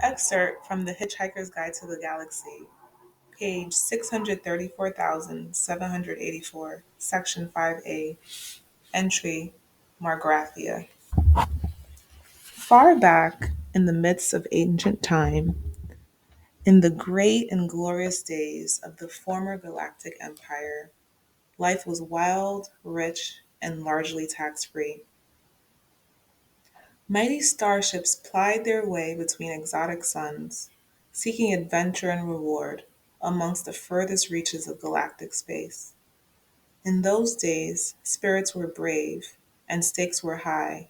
Excerpt from the Hitchhiker's Guide to the Galaxy, page 634,784, section 5A, entry Margrathia. Far back in the midst of ancient time, in the great and glorious days of the former galactic empire, life was wild, rich, and largely tax free. Mighty starships plied their way between exotic suns, seeking adventure and reward amongst the furthest reaches of galactic space. In those days, spirits were brave and stakes were high.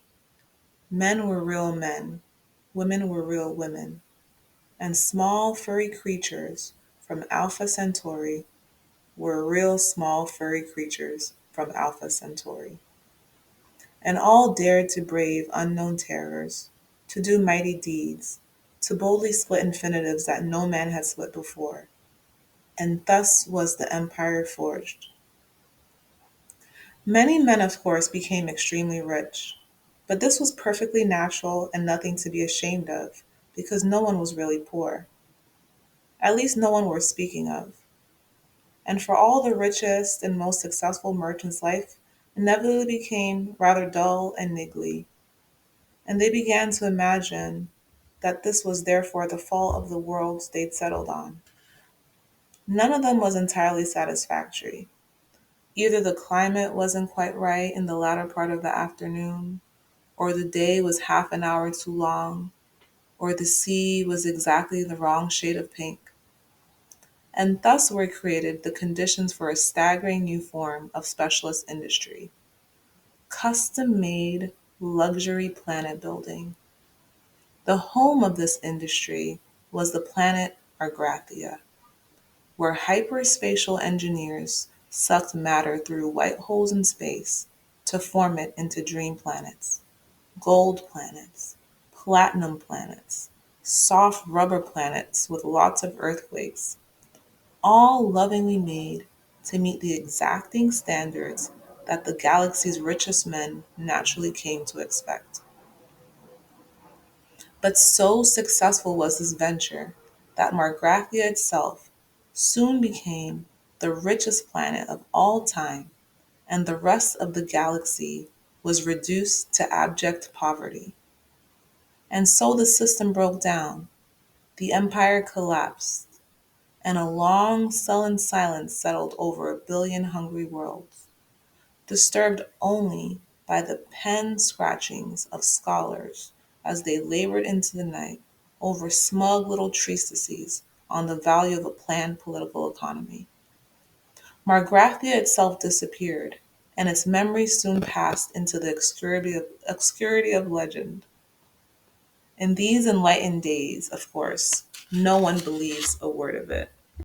Men were real men, women were real women, and small furry creatures from Alpha Centauri were real small furry creatures from Alpha Centauri. And all dared to brave unknown terrors, to do mighty deeds, to boldly split infinitives that no man had split before. And thus was the empire forged. Many men, of course, became extremely rich, but this was perfectly natural and nothing to be ashamed of, because no one was really poor. At least no one worth speaking of. And for all the richest and most successful merchants' life inevitably became rather dull and niggly, and they began to imagine that this was therefore the fault of the worlds they'd settled on. None of them was entirely satisfactory. Either the climate wasn't quite right in the latter part of the afternoon, or the day was half an hour too long, or the sea was exactly the wrong shade of pink. And thus were created the conditions for a staggering new form of specialist industry: custom made luxury planet building. The home of this industry was the planet Argrathia, where hyperspatial engineers sucked matter through white holes in space to form it into dream planets, gold planets, platinum planets, soft rubber planets with lots of earthquakes, all lovingly made to meet the exacting standards that the galaxy's richest men naturally came to expect. But so successful was this venture that Margrathia itself soon became the richest planet of all time, and the rest of the galaxy was reduced to abject poverty. And so the system broke down, the empire collapsed, and a long, sullen silence settled over a billion hungry worlds, disturbed only by the pen scratchings of scholars as they labored into the night over smug little treatises on the value of a planned political economy. Margrathia itself disappeared, and its memory soon passed into the obscurity of legend. In these enlightened days, of course, no one believes a word of it.